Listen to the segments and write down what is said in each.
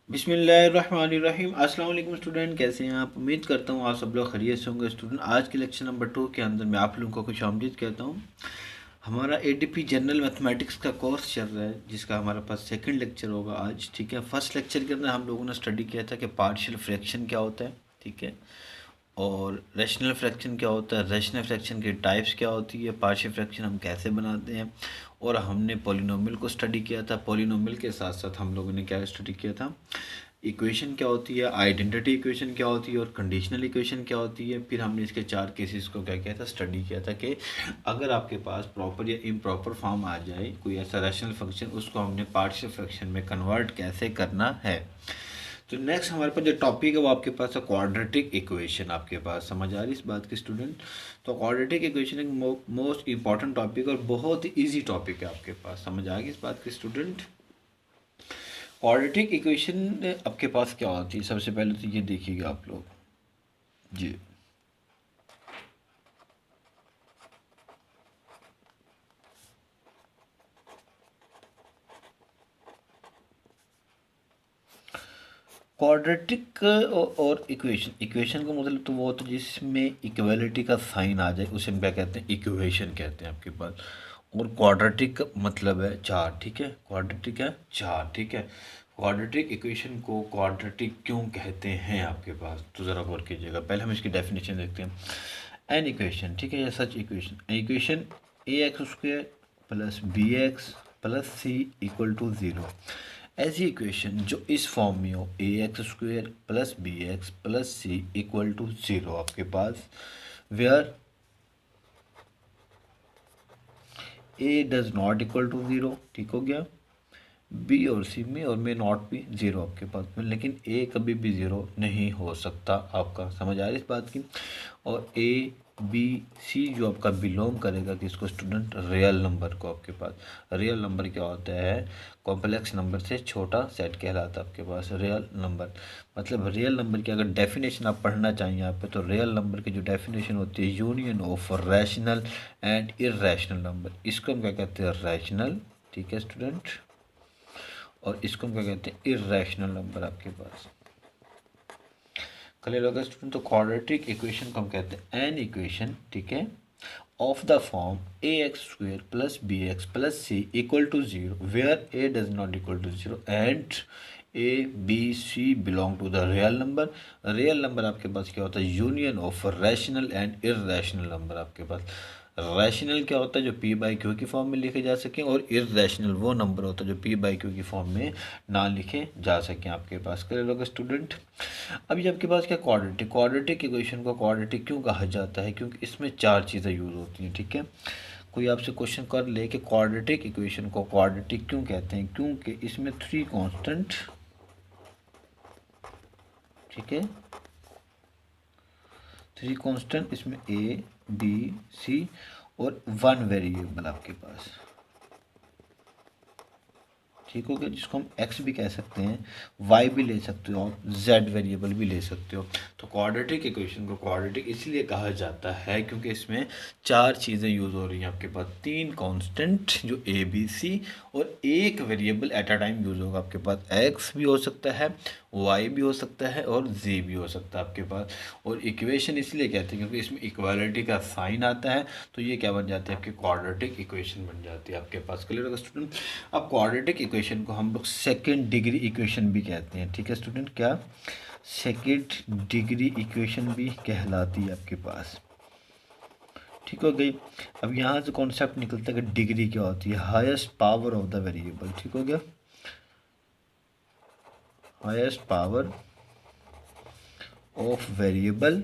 बिस्मिल्लाहिर्रहमानिर्रहीम। अस्सलाम वालेकुम स्टूडेंट, कैसे हैं आप? उम्मीद करता हूँ आप सब लोग खैरियत से होंगे। स्टूडेंट, आज के लेक्चर नंबर 2 के अंदर मैं आप लोगों को खुशामदीद कहता हूँ। हमारा एडीपी जनरल मैथमेटिक्स का कोर्स चल रहा है, जिसका हमारे पास सेकंड लेक्चर होगा आज। ठीक है, फर्स्ट लेक्चर के अंदर हम लोगों ने स्टडी किया था कि पार्शियल फ्रैक्शन क्या होता है। ठीक है, और रैशनल फ्रैक्शन क्या होता है, रैशनल फ्रैक्शन की टाइप्स क्या होती है, पार्शियल फ्रैक्शन हम कैसे बनाते हैं, और हमने पॉलिनोमियल को स्टडी किया था। पॉलिनोमियल के साथ साथ हम लोगों ने क्या स्टडी किया था, इक्वेशन क्या होती है, आइडेंटिटी इक्वेशन क्या होती है, और कंडीशनल इक्वेशन क्या होती है। फिर हमने इसके 4 केसेस को क्या किया था, स्टडी किया था कि अगर आपके पास प्रॉपर या इम्प्रॉपर फॉर्म आ जाए कोई ऐसा रैशनल फंक्शन, उसको हमने पार्शियल फ्रैक्शन में कन्वर्ट कैसे करना है। तो नेक्स्ट हमारे पास जो टॉपिक है वो आपके पास है क्वाड्रेटिक इक्वेशन। आपके पास समझ आ रही इस बात की स्टूडेंट? तो क्वाड्रेटिक इक्वेशन एक मोस्ट इंपॉर्टेंट टॉपिक और बहुत ही ईजी टॉपिक है। आपके पास समझ आ गई इस बात की स्टूडेंट? क्वाड्रेटिक इक्वेशन आपके पास क्या होती है, सबसे पहले तो ये देखिएगा आप लोग जी। क्वाड्रेटिक और इक्वेशन, इक्वेशन का मतलब तो वो होता है जिसमें इक्वलिटी का साइन आ जाए, उसे हम क्या कहते हैं, इक्वेशन कहते हैं आपके पास। और क्वाड्रेटिक का मतलब है चार। ठीक है, क्वाड्रेटिक है चार। ठीक है, क्वाड्रेटिक इक्वेशन को क्वाड्रेटिक क्यों कहते हैं आपके पास, तो ज़रा गौर कीजिएगा। पहले हम इसकी डेफिनेशन देखते हैं। एन इक्वेशन, ठीक है, या such equation, equation a x square plus b x plus c equal to zero. ऐसी इक्वेशन जो इस फॉर्म में हो, a x square plus b x plus c equal to zero आपके पास, where a does not equal to zero. ठीक हो गया, बी और सी में और में नॉट भी ज़ीरो आपके पास में, लेकिन ए कभी भी ज़ीरो नहीं हो सकता आपका। समझ आ रही इस बात की? और ए बी सी जो आपका बिलोंग करेगा किसको स्टूडेंट, रियल नंबर को। आपके पास रियल नंबर क्या होता है, कॉम्प्लेक्स नंबर से छोटा सेट कहलाता है आपके पास रियल नंबर। मतलब रियल नंबर की अगर डेफिनेशन आप पढ़ना चाहिए यहाँ पे, तो रियल नंबर की जो डेफिनेशन होती है, union of rational and irrational number, इसको हम क्या कहते हैं, रैशनल। ठीक है स्टूडेंट, और इसको हम क्या कहते हैं, इरेशनल नंबर आपके पास। क्लियर होगा स्टूडेंट? तो क्वाड्रेटिक इक्वेशन को हम कहते हैं एन इक्वेशन, ठीक है, of the form a x square plus b x plus c equal to zero, where a does not equal to zero and a b c belong to the real number. Real number आपके पास क्या होता है, union of rational and irrational number आपके पास। Rational क्या होता है, जो पी बाई क्यू की फॉर्म में लिखे जा सकें, और इरेशनल वो नंबर होता है जो पी बाई क्यू की फॉर्म में ना लिखे जा सकें आपके पास। क्लियर होगा स्टूडेंट? अब ये आपके पास क्या, क्वाड्रेटिक, क्वाड्रेटिक इक्वेशन को क्वाड्रेटिक क्यों कहा जाता है, क्योंकि इसमें चार चीज़ें यूज़ होती हैं। ठीक है, कोई आपसे क्वेश्चन कर ले कि क्वाड्रेटिक इक्वेशन को क्वाड्रेटिक क्यों कहते हैं, क्योंकि इसमें थ्री कांस्टेंट, ठीक है, थ्री कांस्टेंट इसमें ए बी सी और वन वेरिएबल आपके पास। ठीक हो गया, जिसको हम एक्स भी कह सकते हैं, वाई भी ले सकते हो, जेड वेरिएबल भी ले सकते हो। तो क्वाड्रेटिक इक्वेशन को क्वाड्रेटिक इसलिए कहा जाता है क्योंकि इसमें चार चीज़ें यूज़ हो रही हैं आपके पास, तीन कांस्टेंट जो ए बी सी, और एक variable at a time use होगा आपके पास। एक्स भी हो सकता है, वाई भी हो सकता है, और जी भी हो सकता है आपके पास। और इक्वेशन इसलिए कहते हैं क्योंकि इसमें इक्वालिटी का साइन आता है, तो ये क्या बन जाती है आपकी, क्वाड्रेटिक इक्वेशन बन जाती है आपके पास। क्लियर होगा स्टूडेंट? अब क्वाड्रेटिक इक्वेशन को हम लोग सेकेंड डिग्री इक्वेशन भी कहते हैं। ठीक है स्टूडेंट, क्या सेकेंड डिग्री इक्वेशन भी कहलाती है आपके पास। ठीक हो गई। अब यहाँ से कॉन्सेप्ट निकलता है कि डिग्री क्या होती है, highest power of the variable. ठीक हो गया, हाईएस्ट पावर ऑफ वेरिएबल।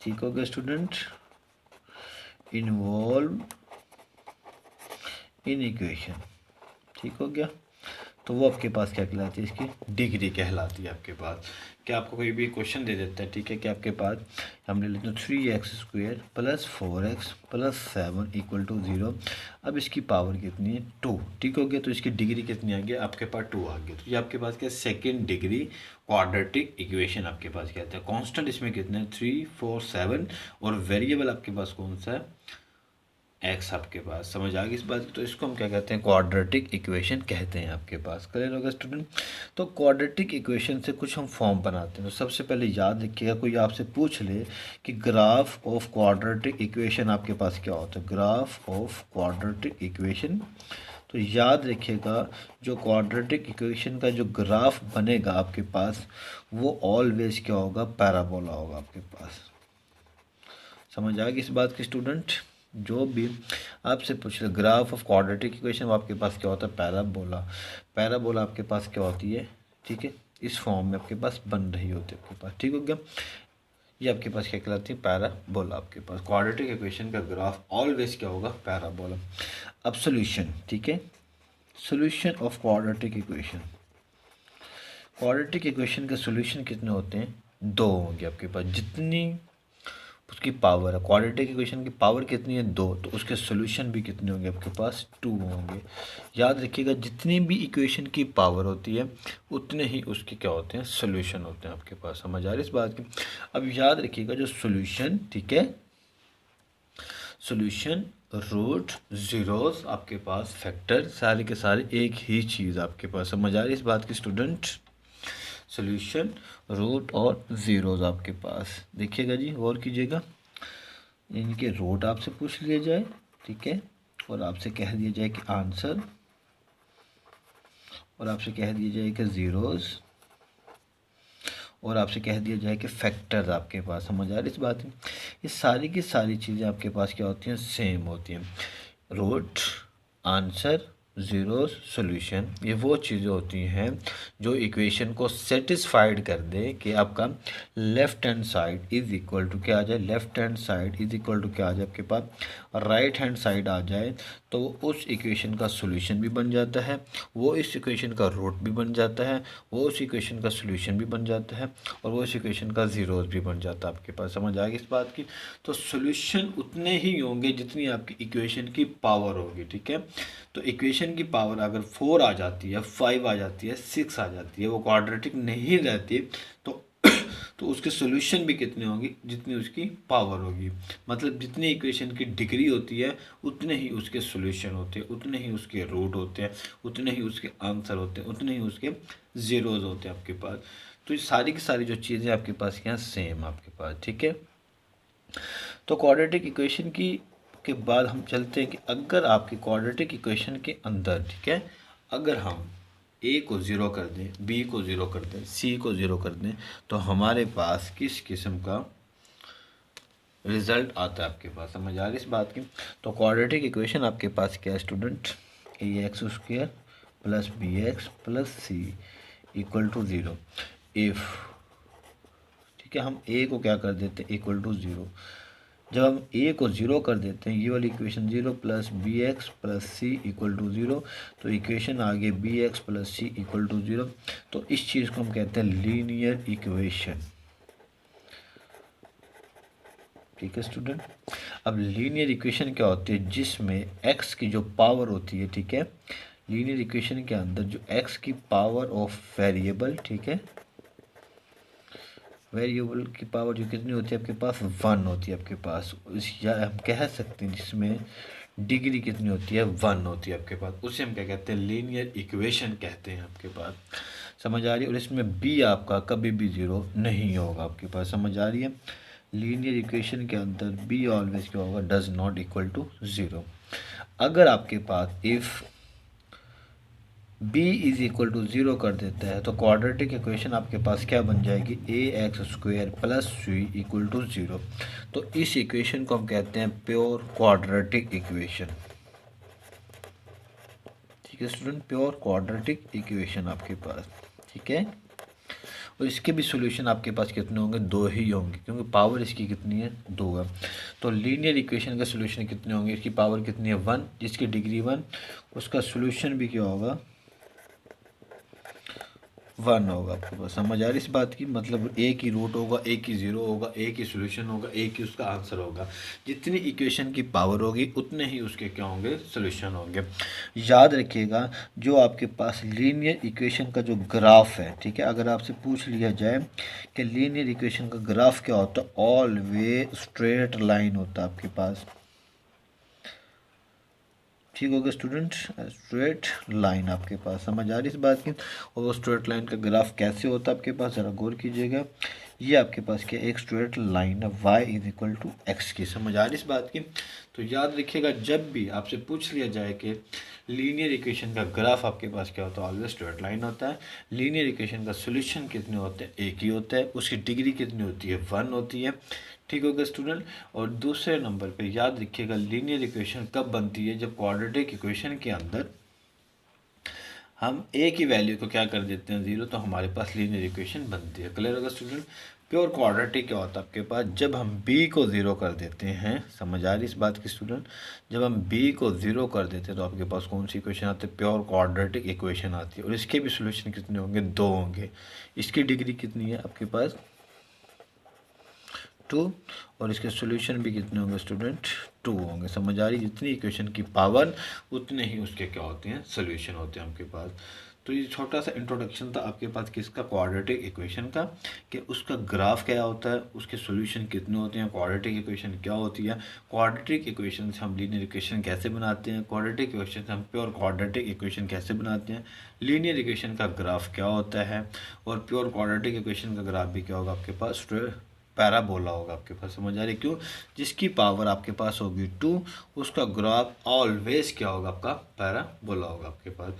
ठीक हो गया स्टूडेंट, इन्वॉल्व इन इक्वेशन। ठीक हो गया, तो वो आपके पास क्या कहलाती है, इसकी डिग्री कहलाती है आपके पास। क्या आपको कोई भी क्वेश्चन दे देता है, ठीक है, कि आपके पास हम ले लेते हैं three x square plus four x plus seven equal to zero. अब इसकी पावर कितनी है, टू। ठीक हो गया, तो इसकी डिग्री कितनी आ गई, आपके पास टू आ गया। तो ये आपके पास क्या, सेकेंड डिग्री क्वाड्रेटिक इक्वेशन आपके पास कहते हैं। कॉन्स्टेंट इसमें कितने हैं, थ्री फोर सेवन, और वेरिएबल आपके पास कौन सा है, एक्स आपके पास। समझ आ गई इस बात की? तो इसको हम क्या कहते हैं, क्वाड्रेटिक इक्वेशन कहते हैं आपके पास। क्लियर होगा स्टूडेंट? तो क्वाड्रेटिक इक्वेशन से कुछ हम फॉर्म बनाते हैं। तो सबसे पहले याद रखिएगा, कोई आपसे पूछ ले कि ग्राफ ऑफ क्वाड्रेटिक इक्वेशन आपके पास क्या होता है, ग्राफ ऑफ क्वाड्रेटिक इक्वेशन, तो याद रखिएगा जो क्वाड्रेटिक इक्वेशन का जो ग्राफ बनेगा आपके पास, वो ऑलवेज क्या होगा, पैराबोला होगा आपके पास। समझ आ गई इस बात की स्टूडेंट? जो भी आपसे पूछ रहे ग्राफ ऑफ क्वाड्रेटिक इक्वेशन, आपके पास क्या होता है, पैराबोला। पैराबोला आपके पास क्या होती है, ठीक है, इस फॉर्म में आपके पास बन रही होती है आपके पास। ठीक हो गया? ये आपके पास क्या कहलाती है, पैराबोला। आपके पास क्वाड्रेटिक इक्वेशन का ग्राफ ऑलवेज क्या होगा, पैराबोला। अब सोल्यूशन, ठीक है, solution of quadratic equation. Quadratic equation के सोल्यूशन कितने होते हैं, दो होंगे आपके पास। जितनी उसकी पावर है, क्वाड्रेटिक इक्वेशन की पावर कितनी है, दो, तो उसके सोल्यूशन भी कितने होंगे आपके पास, टू होंगे। याद रखिएगा जितनी भी इक्वेशन की पावर होती है उतने ही उसके क्या होते हैं, सोल्यूशन होते हैं आपके पास। समझ आ रही है इस बात की? अब याद रखिएगा जो सोल्यूशन, ठीक है, सोल्यूशन, रूट, जीरोस आपके पास, फैक्टर, सारे के सारे एक ही चीज़ आपके पास। समझ आ रही है इस बात की स्टूडेंट? सोल्यूशन, रूट और ज़ीरोज़ आपके पास। देखिएगा जी, गौर कीजिएगा, इनके रूट आपसे पूछ लिया जाए, ठीक है, और आपसे कह दिया जाए कि आंसर, और आपसे कह दिया जाए कि ज़ीरोज़, और आपसे कह दिया जाए कि फैक्टर्स आपके पास। समझ आ रही इस बात में? ये सारी की सारी चीज़ें आपके पास क्या होती हैं, सेम होती हैं। रूट, आंसर, ज़ीरो, सॉल्यूशन, ये वो चीज़ें होती हैं जो इक्वेशन को सेटिस्फाइड कर दे कि आपका left hand side is equal to क्या आ जाए, left hand side is equal to क्या आ जाए आपके पास, राइट हैंड साइड आ जाए, तो उस इक्वेशन का सॉल्यूशन भी बन जाता है, वो इस इक्वेशन का रूट भी बन जाता है, वो उस इक्वेशन का सॉल्यूशन भी बन जाता है, और वो इस इक्वेशन का ज़ीरोज़ भी बन जाता है आपके पास। समझ आ गई इस बात की? तो सॉल्यूशन उतने ही होंगे जितनी आपकी इक्वेशन की पावर होगी, ठीक है। तो इक्वेशन की पावर अगर 4 आ जाती है, 5 आ जाती है, 6 आ जाती है, वो क्वाड्रेटिक नहीं रहती, तो तो उसके सॉल्यूशन भी कितने होंगे, जितनी उसकी पावर होगी। मतलब जितनी इक्वेशन की डिग्री होती है उतने ही उसके सॉल्यूशन होते हैं, उतने ही उसके रूट होते हैं, उतने ही उसके आंसर होते हैं, उतने ही उसके ज़ीरोज़ होते हैं आपके पास। तो ये सारी की सारी जो चीज़ें आपके पास यहाँ सेम आपके पास, ठीक है। तो क्वाड्रेटिक इक्वेशन की के बाद हम चलते हैं कि अगर आपकी क्वाड्रेटिक इक्वेशन के अंदर, ठीक है, अगर हम ए को ज़ीरो कर दें, बी को ज़ीरो कर दें, सी को ज़ीरो कर दें, तो हमारे पास किस किस्म का रिजल्ट आता है आपके पास। समझ आ रही इस बात की? तो क्वाड्रेटिक इक्वेशन आपके पास क्या है student, a x square plus b x plus c equal to zero. If, ठीक है, हम ए को क्या कर देते हैं, इक्वल टू ज़ीरो। जब हम ए को ज़ीरो कर देते हैं, ये वाली equation zero plus b x plus c equal to zero, तो इक्वेशन आ गई b x plus c equal to zero. तो इस चीज़ को हम कहते हैं लीनियर इक्वेशन, ठीक है स्टूडेंट। अब लीनियर इक्वेशन क्या होती है, जिसमें एक्स की जो पावर होती है, ठीक है, लीनियर इक्वेशन के अंदर जो एक्स की पावर ऑफ वेरिएबल, ठीक है, वेरिएबल की पावर जो कितनी होती है आपके पास, 1 होती है आपके पास। या हम कह सकते हैं जिसमें डिग्री कितनी होती है, 1 होती है आपके पास, उसे हम क्या कहते हैं, लीनियर इक्वेशन कहते हैं आपके पास। समझ आ रही है? और इसमें बी आपका कभी भी ज़ीरो नहीं होगा आपके पास। समझ आ रही है? लीनियर इक्वेशन के अंदर बी ऑलवेज क्या होगा, does not equal to zero. अगर आपके पास if b is equal to zero कर देता है, तो क्वाड्रेटिक इक्वेशन आपके पास क्या बन जाएगी, a x square plus c equal to zero. तो इस इक्वेशन को हम कहते हैं प्योर क्वाड्रेटिक इक्वेशन, ठीक है स्टूडेंट, प्योर क्वाड्रेटिक इक्वेशन आपके पास, ठीक है। और इसके भी सॉल्यूशन आपके पास कितने होंगे, दो ही होंगे, क्योंकि पावर इसकी कितनी है, दो है। तो लीनियर इक्वेशन का सॉल्यूशन कितने होंगे, इसकी पावर कितनी है, 1, जिसकी डिग्री 1, उसका सॉल्यूशन भी क्या होगा, 1 होगा आपके पास। समझ आ रही इस बात की? मतलब एक ही रूट होगा, एक ही ज़ीरो होगा, एक ही सॉल्यूशन होगा, एक ही उसका आंसर होगा। जितनी इक्वेशन की पावर होगी उतने ही उसके क्या होंगे, सॉल्यूशन होंगे। याद रखिएगा जो आपके पास लीनियर इक्वेशन का जो ग्राफ है, ठीक है, अगर आपसे पूछ लिया जाए कि लीनियर इक्वेशन का ग्राफ क्या होता है, ऑलवेज स्ट्रेट लाइन होता है आपके पास। ठीक हो गया स्टूडेंट। स्ट्रेट लाइन आपके पास समझ आ रही इस बात की। और वो स्ट्रेट लाइन का ग्राफ कैसे होता है आपके पास, ज़रा गौर कीजिएगा। ये आपके पास क्या एक स्ट्रेट लाइन है y is equal to x की, समझ आ रही इस बात की। तो याद रखिएगा जब भी आपसे पूछ लिया जाए कि लीनियर इक्वेशन का ग्राफ आपके पास क्या होता है, ऑलवेज स्ट्रेट लाइन होता है। लीनियर इक्वेशन का सोल्यूशन कितने होते हैं, एक ही होता है। उसकी डिग्री कितनी होती है, 1 होती है। ठीक होगा स्टूडेंट। और दूसरे नंबर पे याद रखिएगा लीनियर इक्वेशन कब बनती है, जब क्वाड्रेटिक इक्वेशन के अंदर हम ए की वैल्यू को क्या कर देते हैं 0, तो हमारे पास लीनियर इक्वेशन बनती है। क्लियर होगा स्टूडेंट। प्योर क्वाड्रेटिक क्या होता है आपके पास, जब हम b को 0 कर देते हैं, समझ आ रही इस बात की स्टूडेंट। जब हम b को 0 कर देते हैं तो आपके पास कौन सी इक्वेशन आती है, प्योर क्वाड्रेटिक इक्वेशन आती है। और इसके भी सोल्यूशन कितने होंगे, 2 होंगे। इसकी डिग्री कितनी है आपके पास, 2। और इसके सॉल्यूशन भी कितने होंगे स्टूडेंट, 2 होंगे। समझ आ रही, जितनी इक्वेशन की पावर उतने ही उसके क्या होते हैं, सॉल्यूशन होते हैं आपके पास। तो ये छोटा सा इंट्रोडक्शन था आपके पास किसका, क्वाड्रेटिक इक्वेशन का, कि उसका ग्राफ क्या होता है, उसके सॉल्यूशन कितने होते हैं, क्वाड्रेटिक इक्वेशन क्या होती है, क्वाड्रेटिक इक्वेशन से हम लीनियर इक्वेशन कैसे बनाते हैं, क्वाड्रेटिक इक्वेशन से हम प्योर क्वाड्रेटिक इक्वेशन कैसे बनाते हैं, लीनियर इक्वेशन का ग्राफ क्या होता है, और प्योर क्वाड्रेटिक इक्वेशन का ग्राफ भी क्या होगा आपके पास, पैराबोला होगा आपके पास। समझ आ रही, क्यों, जिसकी पावर आपके पास होगी 2, उसका ग्राफ ऑलवेज क्या होगा आपका, पैराबोला होगा आपके पास।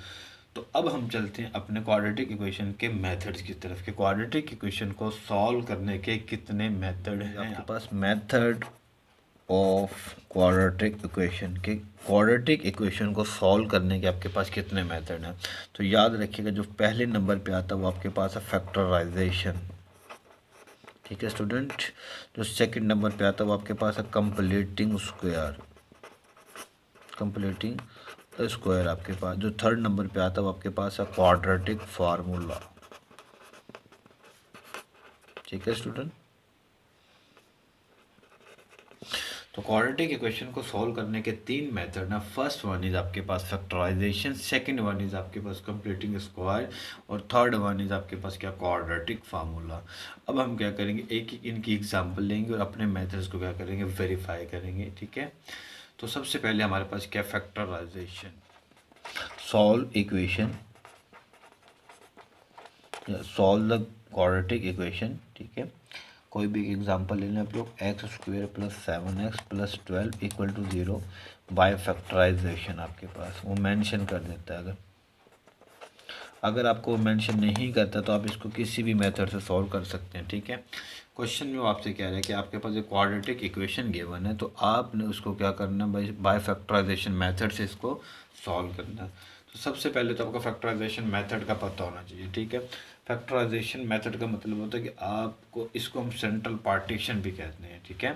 तो अब हम चलते हैं अपने क्वाड्रेटिक इक्वेशन के मेथड्स की तरफ, कि क्वाड्रेटिक इक्वेशन को सॉल्व करने के कितने मेथड हैं आपके पास। मेथड ऑफ क्वाड्रेटिक इक्वेशन के, क्वाड्रेटिक इक्वेशन को सॉल्व करने के आपके पास कितने मेथड हैं। तो याद रखिएगा जो पहले नंबर पे आता है वो आपके पास है फैक्टराइजेशन। ठीक है स्टूडेंट। जो सेकंड नंबर पे आता है वो आपके पास है कंप्लीटिंग स्क्वायर, कंप्लीटिंग स्क्वायर आपके पास। जो थर्ड नंबर पे आता है वो आपके पास है क्वाड्रेटिक फार्मूला। ठीक है स्टूडेंट। तो क्वाड्रेटिक इक्वेशन को सॉल्व करने के 3 मेथड ना, फर्स्ट वन इज आपके पास फैक्टराइजेशन, सेकंड वन इज आपके पास कंप्लीटिंग स्क्वायर, और थर्ड वन इज आपके पास क्या, क्वाड्रेटिक फार्मूला। अब हम क्या करेंगे, एक एक इनकी एग्जांपल लेंगे और अपने मेथड्स को क्या करेंगे, वेरीफाई करेंगे। ठीक है। तो सबसे पहले हमारे पास क्या, factorisation, solve equation, solve the quadratic equation. ठीक है। कोई भी एग्जांपल ले लें आप लोग, x square plus 7x plus 12 equal to 0 by factorisation आपके पास वो मेंशन कर देता है। अगर आपको मेंशन नहीं करता तो आप इसको किसी भी मेथड से सॉल्व कर सकते हैं। ठीक है। क्वेश्चन में वो आपसे कह रहा है कि आपके पास एक क्वाड्रेटिक इक्वेशन गिवन है, तो आपने उसको क्या करना है, बाय फैक्टराइजेशन मेथड से इसको सॉल्व करना है। तो सबसे पहले तो आपका फैक्टराइजेशन मेथड का पता होना चाहिए। ठीक है। फैक्टराइजेशन मेथड का मतलब होता है कि आपको, इसको हम सेंट्रल पार्टीशन भी कहते हैं। ठीक है।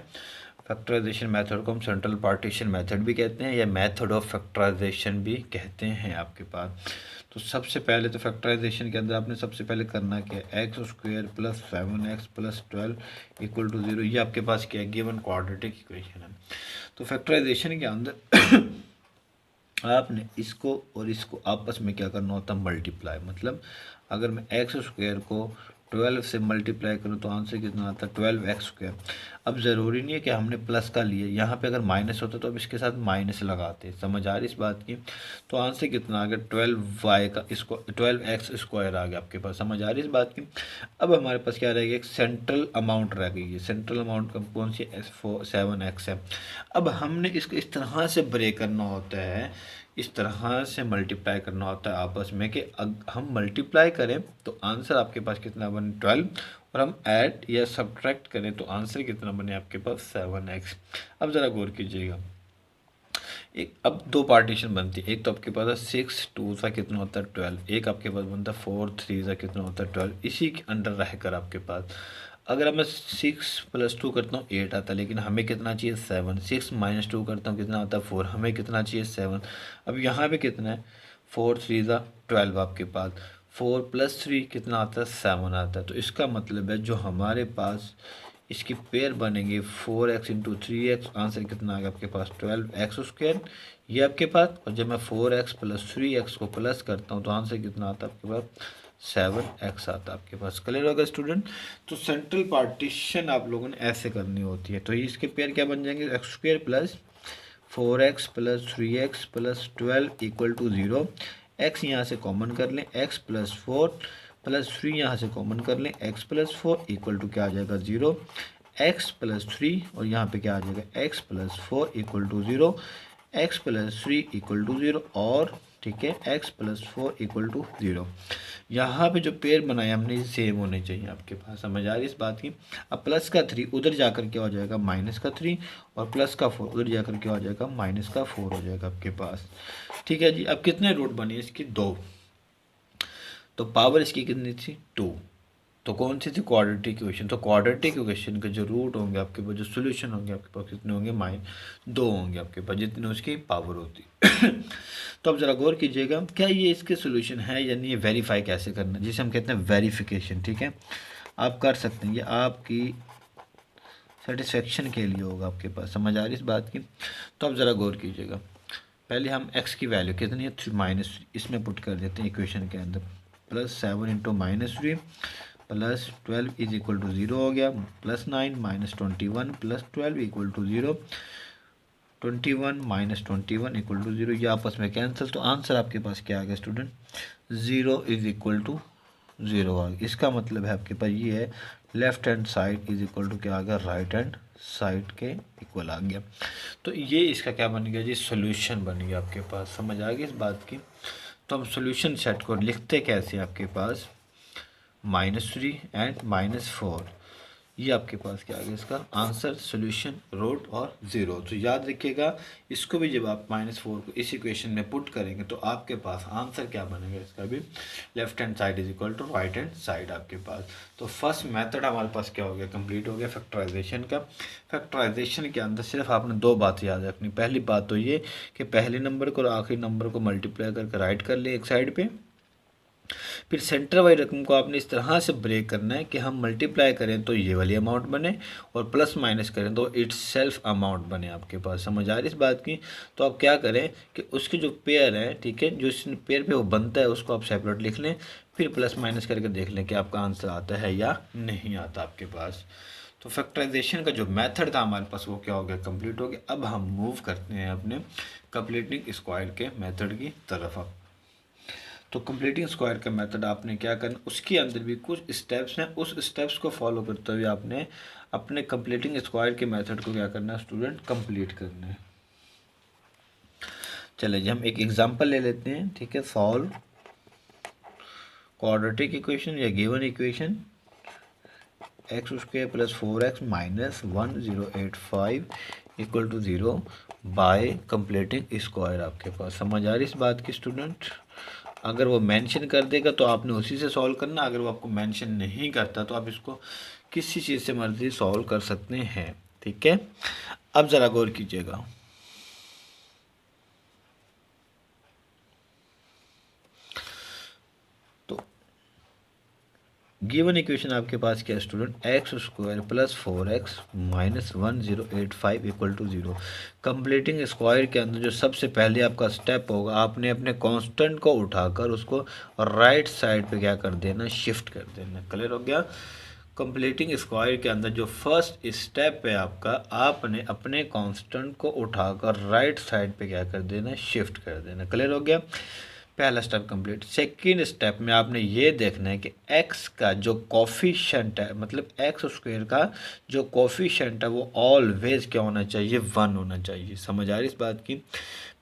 फैक्टराइजेशन मेथड को हम सेंट्रल पार्टीशन मेथड भी कहते हैं, या मेथड ऑफ फैक्टराइजेशन भी कहते हैं आपके पास। तो सबसे पहले तो फैक्टराइजेशन के अंदर आपने सबसे पहले करना क्या है, x square plus 7x plus 12 equal to 0, ये आपके पास क्या है, गिवन क्वाड्रेटिक इक्वेशन है। तो फैक्टराइजेशन के अंदर आपने इसको और इसको आपस में क्या करना होता है, मल्टीप्लाई। मतलब अगर मैं एक्स स्क्वायर को 12 से मल्टीप्लाई करूँ तो आंसर कितना आता है, 12x स्क्वायर। अब ज़रूरी नहीं है कि हमने प्लस का लिए, यहाँ पे अगर माइनस होता तो अब इसके साथ माइनस लगाते। समझ आ रही इस बात की। तो आंसर कितना आ गया, 12y का इसको 12x स्क्वायर आ गया आपके पास। समझ आ रही इस बात की। अब हमारे पास क्या रहेगा, एक सेंट्रल अमाउंट रह गई है। सेंट्रल अमाउंट का कौन सी, 7x है। अब हमने इसको इस तरह से ब्रेक करना होता है, इस तरह से मल्टीप्लाई करना होता है आपस में, कि हम मल्टीप्लाई करें तो आंसर आपके पास कितना बने, 12, और हम ऐड या सब्ट्रैक्ट करें तो आंसर कितना बने आपके पास, 7x। अब ज़रा गौर कीजिएगा, एक अब 2 पार्टीशन बनती है। एक तो आपके पास है 6 2 सा कितना होता है 12, एक आपके पास बनता है 4 3 सा कितना होता है 12। इसी के अंडर रहकर आपके पास अगर अब मैं 6 प्लस 2 करता हूँ 8 आता है, लेकिन हमें कितना चाहिए 7। 6 माइनस 2 करता हूँ कितना आता है 4, हमें कितना चाहिए 7। अब यहाँ पे कितना है, 4 3 सा 12 आपके पास, 4 प्लस 3 कितना आता है 7 आता है। तो इसका मतलब है जो हमारे पास इसकी पेयर बनेंगे 4x इंटू 3x, आंसर कितना आ गया आपके पास 12x स्क्वायर, ये आपके पास। और जब मैं 4x प्लस 3x को प्लस करता हूँ तो आंसर कितना आता है आपके पास 7x आता है आपके पास। क्लियर होगा स्टूडेंट। तो सेंट्रल पार्टीशन आप लोगों ने ऐसे करनी होती है। तो इसके पेयर क्या बन जाएंगे, x square plus 4x plus 3x plus 12 equal to 0। x यहाँ से कॉमन कर लें, x प्लस 4 प्लस 3 यहाँ से कॉमन कर लें, x प्लस 4 इक्वल टू क्या आ जाएगा 0। x प्लस 3 और यहाँ पे क्या आ जाएगा x plus 4 equal to 0, x plus 3 equal to 0 और ठीक है x प्लस 4 इक्वल टू 0। यहाँ पे जो पेयर बनाया हमने ये सेम होने चाहिए आपके पास, समझ आ रही इस बात की। अब प्लस का 3 उधर जाकर क्या हो जाएगा माइनस का 3 और प्लस का 4 उधर जाकर क्या हो जाएगा माइनस का 4 हो जाएगा आपके पास। ठीक है जी। अब कितने रूट बनी है इसकी 2, तो पावर इसकी कितनी थी 2। तो कौन सी थी क्वाड्रेटिक इक्वेशन। तो क्वाड्रेटिक इक्वेशन के जो रूट होंगे आपके पास, जो सोल्यूशन होंगे आपके पास कितने होंगे 2 होंगे आपके पास, जितने उसकी पावर होती तो अब ज़रा गौर कीजिएगा, क्या ये इसके सोल्यूशन है या नहीं, ये वेरीफाई कैसे करना, जिसे हम कहते हैं वेरिफिकेशन। ठीक है, आप कर सकते हैं, ये आपकी सेटिस्फेक्शन के लिए होगा आपके पास, समझ आ रही इस बात की। तो अब ज़रा गौर कीजिएगा, पहले हम x की वैल्यू कितनी है -3 इसमें पुट कर देते हैं इक्वेशन के अंदर। +7 into -3 plus 12 is equal to 0 हो गया, +9 minus 21 plus 12 equal to 0, 21 minus 21 equal to 0, ये आपस में कैंसिल। तो आंसर आपके पास क्या आ गया स्टूडेंट 0 इज इक्वल टू 0 आ गया। इसका मतलब है आपके पास ये है left hand side is equal to क्या आ गया राइट हैंड साइड के इक्वल आ गया। तो ये इसका क्या बन गया जी सोल्यूशन बन गया आपके पास, समझ आ गई इस बात की। तो हम सोल्यूशन सेट को लिखते कैसे आपके पास -3 एंड -4, ये आपके पास क्या आ गया इसका आंसर सोल्यूशन रूट और 0। तो याद रखिएगा इसको भी जब आप -4 को इस इक्वेशन में पुट करेंगे तो आपके पास आंसर क्या बनेगा इसका भी left hand side is equal to right hand side आपके पास। तो फर्स्ट मेथड हमारे पास क्या हो गया कंप्लीट हो गया फैक्टराइजेशन का। फैक्टराइजेशन के अंदर सिर्फ आपने 2 बात याद रखनी। पहली बात तो ये कि पहले नंबर को और आखिरी नंबर को मल्टीप्लाई करके राइट कर ले एक साइड पे, फिर सेंटर वाली रकम को आपने इस तरह से ब्रेक करना है कि हम मल्टीप्लाई करें तो ये वाली अमाउंट बने और प्लस माइनस करें तो इट्स सेल्फ अमाउंट बने आपके पास, समझ आ रही इस बात की। तो आप क्या करें कि उसके जो पेयर है ठीक है जो इस पेयर पे वो बनता है उसको आप सेपरेट लिख लें, फिर प्लस माइनस करके देख लें कि आपका आंसर आता है या नहीं आता आपके पास। तो फैक्टराइजेशन का जो मेथड था हमारे पास वो क्या हो गया कंप्लीट हो गया। अब हम मूव करते हैं अपने कंप्लीटिंग स्क्वायर के मेथड की तरफ। तो कंप्लीटिंग स्क्वायर का मेथड आपने क्या करना, उसके अंदर भी कुछ स्टेप्स हैं, उस स्टेप्स को फॉलो करते हुए आपने अपने कंप्लीटिंग स्क्वायर के मेथड को क्या करना है स्टूडेंट कंप्लीट करना है। चलिए जी हम एक एग्जांपल ले लेते हैं। ठीक है, सॉल्व क्वाड्रेटिक इक्वेशन या given equation x² + 4x - 1085 equal to 0 by completing square आपके पास, समझ आ रही इस बात की स्टूडेंट। अगर वो मेंशन कर देगा तो आपने उसी से सॉल्व करना, अगर वो आपको मेंशन नहीं करता तो आप इसको किसी चीज़ से मर्जी सॉल्व कर सकते हैं। ठीक है, अब ज़रा गौर कीजिएगा, तो गिवन इक्वेशन आपके पास क्या है student x² + 4x - 1085 equal to 0। Completing square के अंदर जो सबसे पहले आपका स्टेप होगा आपने अपने कांस्टेंट को उठाकर उसको राइट साइड पे क्या कर देना शिफ्ट कर देना। क्लियर हो गया। कंप्लीटिंग स्क्वायर के अंदर जो फर्स्ट स्टेप है आपका, आपने अपने कांस्टेंट को उठाकर राइट साइड पे क्या कर देना शिफ्ट कर देना। क्लियर हो गया, पहला स्टेप कंप्लीट। सेकेंड स्टेप में आपने ये देखना है कि x का जो कोफिशिएंट है, मतलब x² का जो कोफिशिएंट है वो ऑलवेज क्या होना चाहिए 1 होना चाहिए, समझ आ रही इस बात की।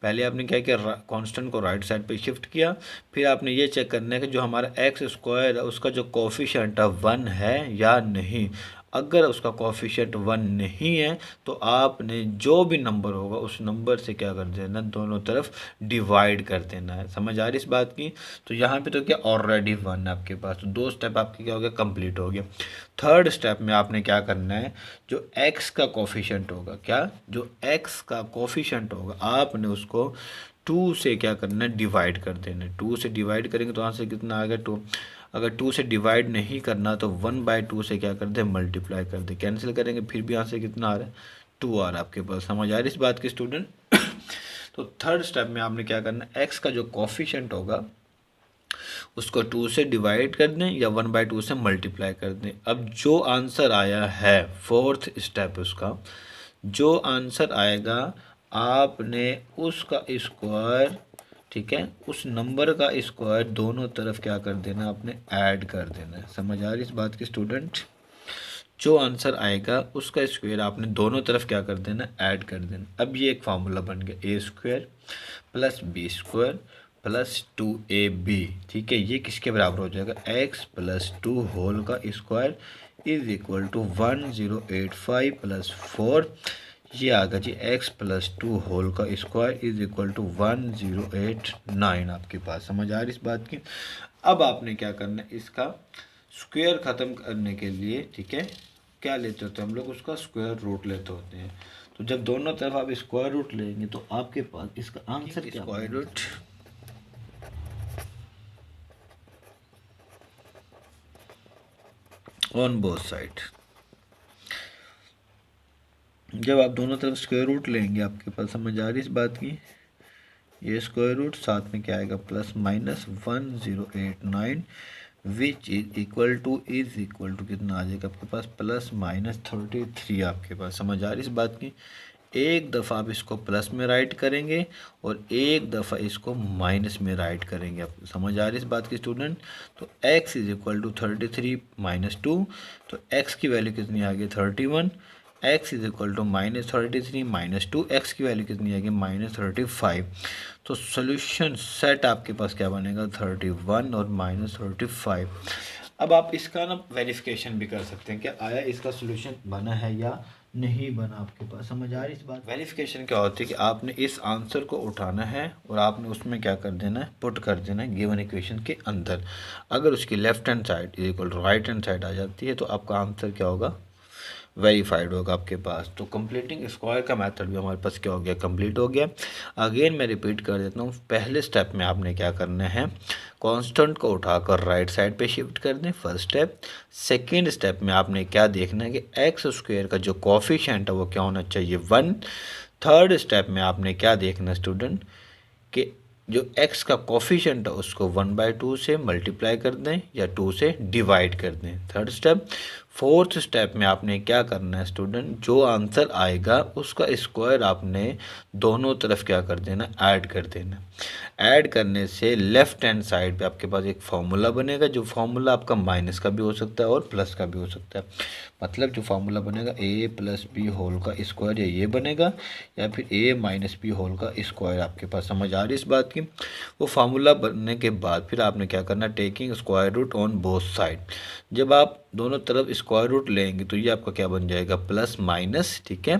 पहले आपने क्या किया कांस्टेंट को राइट साइड पे शिफ्ट किया, फिर आपने ये चेक करना है कि जो हमारा x² है उसका जो कोफिशिएंट है 1 है या नहीं। अगर उसका कोफिशिएंट 1 नहीं है तो आपने जो भी नंबर होगा उस नंबर से क्या कर देना दोनों तरफ डिवाइड कर देना है, समझ आ रही इस बात की। तो यहाँ पे तो क्या ऑलरेडी 1 है आपके पास, तो 2 स्टेप आपके क्या हो गया कंप्लीट हो गया। थर्ड स्टेप में आपने क्या करना है जो x का कोफिशिएंट होगा, क्या जो x का कोफिशिएंट होगा आपने उसको 2 से क्या करना है डिवाइड कर देना है। 2 से डिवाइड करेंगे तो आंसर कितना आ गया 2। अगर 2 से डिवाइड नहीं करना तो 1/2 से क्या कर दे मल्टीप्लाई कर दे, कैंसिल करेंगे फिर भी आंसर कितना आ रहा है 2 आ रहा है आपके पास, समझ आ रही इस बात की स्टूडेंट। तो थर्ड स्टेप में आपने क्या करना है x का जो कोफिशिएंट होगा उसको 2 से डिवाइड कर दें या 1/2 से मल्टीप्लाई कर दें। अब जो आंसर आया है फोर्थ स्टेप उसका जो आंसर आएगा आपने उसका स्क्वायर, ठीक है, उस नंबर का स्क्वायर दोनों तरफ क्या कर देना, आपने ऐड कर देना है। समझ आ रही इस बात की स्टूडेंट? जो आंसर आएगा उसका स्क्वायर आपने दोनों तरफ क्या कर देना, ऐड कर देना। अब ये एक फार्मूला बन गया, a square plus b square plus 2ab, ठीक है, ये किसके बराबर हो जाएगा, x प्लस 2 होल का square is equal to 1085 plus 4, ये आ गया जी x प्लस 2 होल का स्क्वायर इज इक्वल टू 1089 आपके पास। समझ आ रही इस बात की? अब आपने क्या करना है, इसका स्क्वायर ख़त्म करने के लिए, ठीक है, क्या लेते होते हैं हम लोग, उसका स्क्वायर रूट लेते होते हैं। तो जब दोनों तरफ आप स्क्वायर रूट लेंगे तो आपके पास इसका आंसर क्या, square root on both side. जब आप दोनों तरफ स्क्वायर रूट लेंगे आपके पास, समझ आ रही इस बात की, ये स्क्वायर रूट साथ में क्या आएगा, plus minus 1089 which is equal to कितना आ जाएगा आपके पास, प्लस माइनस 33 आपके पास। समझ आ रही इस बात की? एक दफ़ा आप इसको प्लस में राइट करेंगे और एक दफ़ा इसको माइनस में राइट करेंगे। आप समझ आ रही इस बात की स्टूडेंट? तो x is equal to 33 minus 2, तो x की वैल्यू कितनी आ गई, 31, x is equal to minus 33 minus 2, x की वैल्यू कितनी आएगी, माइनस 35। तो सोल्यूशन सेट आपके पास क्या बनेगा, 31 और माइनस 35। अब आप इसका ना वेरिफिकेशन भी कर सकते हैं, क्या आया इसका सोल्यूशन बना है या नहीं बना आपके पास। समझ आ रही इस बात? वेरिफिकेशन क्या होती है कि आपने इस आंसर को उठाना है और आपने उसमें क्या कर देना है, पुट कर देना है गिवन इक्वेशन के अंदर। अगर उसकी left hand side equal to right hand side आ जाती है तो आपका आंसर क्या होगा, वेरीफाइड होगा आपके पास। तो कंप्लीटिंग स्क्वायर का मेथड भी हमारे पास क्या हो गया, कंप्लीट हो गया। अगेन मैं रिपीट कर देता हूँ, पहले स्टेप में आपने क्या करना है, कांस्टेंट को उठाकर राइट साइड पे शिफ्ट कर दें, फर्स्ट स्टेप। सेकंड स्टेप में आपने क्या देखना है कि एक्स स्क्वायर का जो कोफिशिएंट है वो क्या होना चाहिए, 1। थर्ड स्टेप में आपने क्या देखना स्टूडेंट कि जो x का कोफिशिएंट है उसको 1/2 से मल्टीप्लाई कर दें या 2 से डिवाइड कर दें, थर्ड स्टेप। फोर्थ स्टेप में आपने क्या करना है स्टूडेंट, जो आंसर आएगा उसका स्क्वायर आपने दोनों तरफ क्या कर देना, ऐड कर देना। ऐड करने से लेफ्ट हैंड साइड पे आपके पास एक फार्मूला बनेगा, जो फार्मूला आपका माइनस का भी हो सकता है और प्लस का भी हो सकता है। मतलब जो फार्मूला बनेगा a प्लस बी होल का स्क्वायर, या ये बनेगा या फिर a माइनस बी होल का स्क्वायर आपके पास। समझ आ रही इस बात की? वो फार्मूला बनने के बाद फिर आपने क्या करना, taking square root on both side. जब आप दोनों तरफ स्क्वायर रूट लेंगे तो ये आपका क्या बन जाएगा, प्लस माइनस, ठीक है।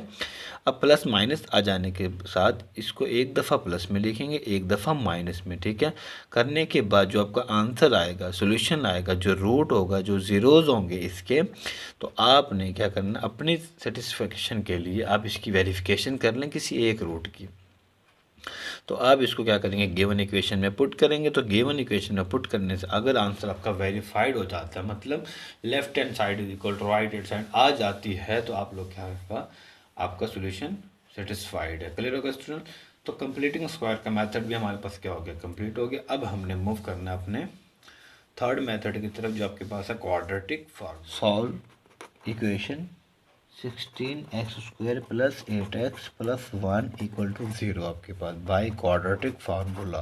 अब प्लस माइनस आ जाने के साथ इसको एक दफ़ा प्लस में लिखेंगे, एक दफ़ा माइनस में, ठीक है। करने के बाद जो आपका आंसर आएगा, सॉल्यूशन आएगा, जो रूट होगा, जो ज़ीरोज़ होंगे इसके, तो आपने क्या करना, अपनी सेटिस्फेक्शन के लिए आप इसकी वेरिफिकेशन कर लें किसी एक रूट की। तो आप इसको क्या करेंगे, गिवन इक्वेशन में पुट करेंगे। तो गिवन इक्वेशन में पुट करने से अगर आंसर आपका वेरीफाइड हो जाता है, मतलब left hand side is equal to right hand side आ जाती है, तो आप लोग क्या होगा, आपका सोल्यूशन सेटिस्फाइड है। क्लियर होगा स्टूडेंट? तो कंप्लीटिंग स्क्वायर का मेथड भी हमारे पास क्या हो गया, कंप्लीट हो गया। अब हमने मूव करना है अपने थर्ड मेथड की तरफ, जो आपके पास है quadratic form. Solve equation 16x square plus 8x plus 1 equal to 0 आपके पास बाय क्वाड्रेटिक फार्मूला।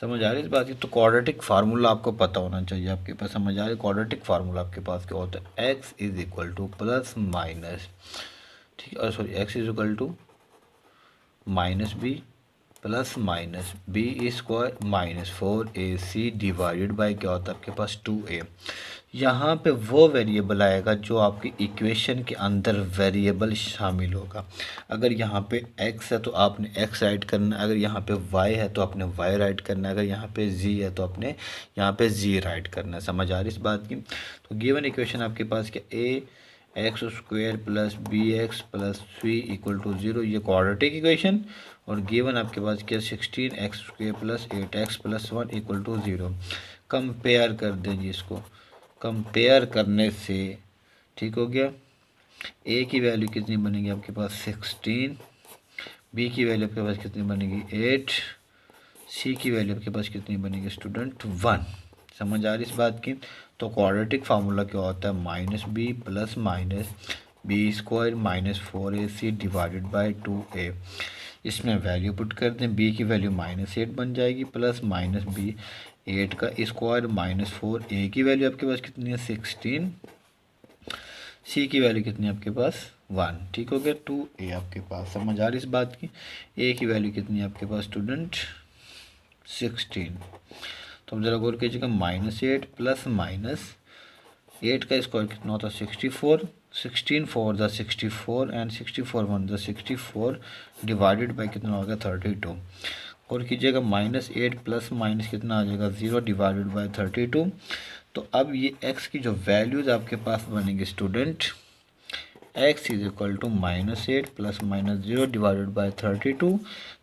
समझ आ रही इस बात की? तो क्वाड्रेटिक फार्मूला आपको पता होना चाहिए आपके पास। समझ आ रही है? क्वाड्रेटिक फार्मूला आपके पास क्या होता है, x is equal to plus minus, ठीक है, और sorry x is equal to minus b plus minus b square minus 4ac divided by क्या होता है आपके पास, 2a। यहाँ पे वो वेरिएबल आएगा जो आपकी इक्वेशन के अंदर वेरिएबल शामिल होगा। अगर यहाँ पे x है तो आपने x राइट करना है, अगर यहाँ पे y है तो आपने y राइट करना है, अगर यहाँ पे z है तो आपने यहाँ पे z राइट करना है। समझ आ रही इस बात की? तो गिवन इक्वेशन आपके पास क्या, a x square plus b x plus c equal to 0, ये क्वाड्रेटिक इक्वेशन। और गिवन आपके पास क्या, 16x square plus 8x plus 1 equal to 0। Compare कर देंगे इसको, कंपेयर करने से ठीक हो गया। a की वैल्यू कितनी बनेगी आपके पास, 16, b की वैल्यू आपके पास कितनी बनेगी, 8, c की वैल्यू आपके पास कितनी बनेगी स्टूडेंट, 1। समझ आ रही इस बात की। तो क्वाड्रेटिक फार्मूला क्या होता है, minus b plus minus b square minus 4ac divided by 2a। इसमें वैल्यू पुट कर दें, बी की वैल्यू -8 बन जाएगी प्लस माइनस बी 8 का स्क्वायर माइनस 4a की वैल्यू आपके पास कितनी है 16, सी की वैल्यू कितनी है आपके पास 1। ठीक हो गया, 2a आपके पास। समझ आ रही इस बात की। ए की वैल्यू कितनी है आपके पास स्टूडेंट 16। तो अब जरा गौर कीजिएगा, -8 प्लस माइनस 8 का स्क्वायर कितना होता है 64, 16 4 the 64 and 64 1 the 64 divided by कितना हो गया 32। और कीजिएगा -8 प्लस माइनस कितना आ जाएगा 0 डिवाइडेड बाई 32। तो अब ये x की जो वैल्यूज़ आपके पास बनेंगे student, x is equal to -8 plus minus 0 divided by 32।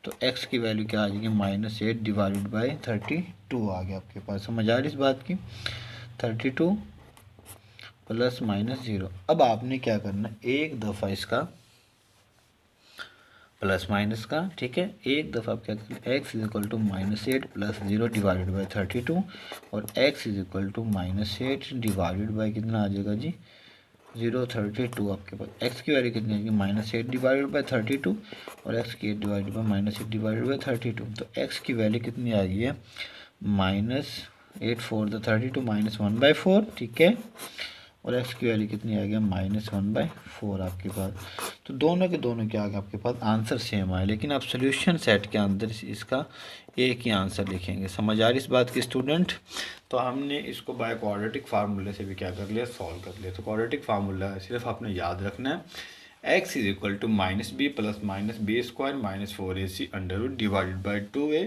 तो x की वैल्यू क्या आ जाएगी -8 डिवाइडेड बाई 32 आ गया आपके पास। समझ आ रही इस बात की। 32 प्लस माइनस 0। अब आपने क्या करना है, एक दफ़ा इसका प्लस माइनस का, ठीक है, एक दफ़ा आप क्या करें, x is equal to -8 plus 0 divided by 32 और x is equal to -8 divided by कितना आ जाएगा जी 032। आपके पास एक्स की वैल्यू कितनी आएगी -8 डिवाइडेड बाई 32 और एक्स की डिवाइडेड बाई -8 डिवाइडेड बाई 32। तो एक्स की वैल्यू कितनी आ गई है -8 4 द 32 -1/4, ठीक है, और एक्स की वैल्यू कितनी आ गया -1/4 आपके पास। तो दोनों के दोनों क्या आ गया आपके पास आंसर सेम आए, लेकिन आप सोल्यूशन सेट के अंदर इसका एक ही आंसर लिखेंगे। समझ आ रही इस बात की स्टूडेंट। तो हमने इसको बाय क्वाड्रेटिक फार्मूले से भी क्या कर लिया, सॉल्व कर लिया। तो क्वाड्रेटिक फार्मूला सिर्फ आपने याद रखना है, x is equal to -b plus minus b square minus 4ac under root divided by 2a।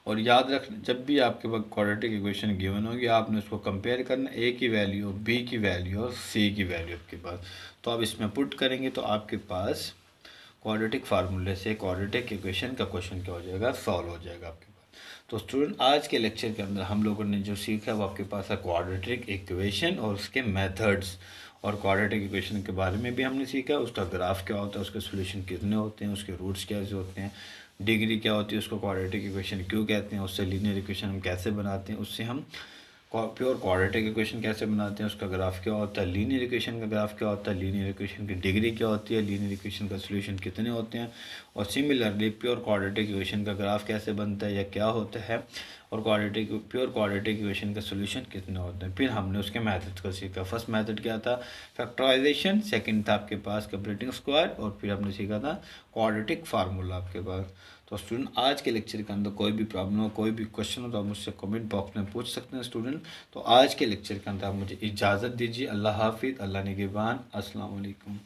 और याद रखना, जब भी आपके पास क्वाड्रेटिक इक्वेशन गिवन होगी आपने उसको कंपेयर करना, ए की वैल्यू बी की वैल्यू और सी की वैल्यू आपके पास। तो आप इसमें पुट करेंगे तो आपके पास क्वाड्रेटिक फार्मूले से क्वाड्रेटिक इक्वेशन का क्वेश्चन क्या हो जाएगा, सॉल्व हो जाएगा आपके पास। तो स्टूडेंट आज के लेक्चर के अंदर हम लोगों ने जो सीखा वो आपके पास है क्वाड्रेटिक इक्वेशन और उसके मेथड्स, और क्वाड्रेटिक इक्वेशन के बारे में भी हमने सीखा, उसका ग्राफ क्या होता है, उसके सोल्यूशन कितने होते हैं, उसके रूट्स कैसे होते हैं, डिग्री क्या होती है, उसको क्वाड्रेटिक इक्वेशन क्यों कहते हैं, उससे लीनियर इक्वेशन हम कैसे बनाते हैं, उससे हम प्योर क्वाड्रेटिक इक्वेशन कैसे बनाते हैं, उसका ग्राफ क्या होता है, लीनियर इक्वेशन का ग्राफ क्या होता है, लीनियर इक्वेशन की डिग्री क्या होती है, लीनियर इक्वेशन का सोल्यूशन कितने होते हैं, और सिमिलरली प्योर क्वाड्रेटिक इक्वेशन का ग्राफ कैसे बनता है या क्या होता है, और प्योर क्वाड्रेटिक इक्वेशन का सोल्यूशन कितने होते हैं। फिर हमने उसके मेथड को सीखा। फर्स्ट मेथड क्या था, फैक्टराइजेशन, सेकंड था आपके पास कंप्लीटिंग स्क्वायर, और फिर हमने सीखा था क्वाड्रेटिक फार्मूला आपके पास। तो स्टूडेंट आज के लेक्चर के अंदर कोई भी प्रॉब्लम हो, कोई भी क्वेश्चन हो तो आप मुझसे कमेंट बॉक्स में पूछ सकते हैं स्टूडेंट। तो आज के लेक्चर के अंदर आप मुझे इजाज़त दीजिए। अल्लाह हाफिज़, अल्लाह निगहबान, अस्सलाम वालेकुम।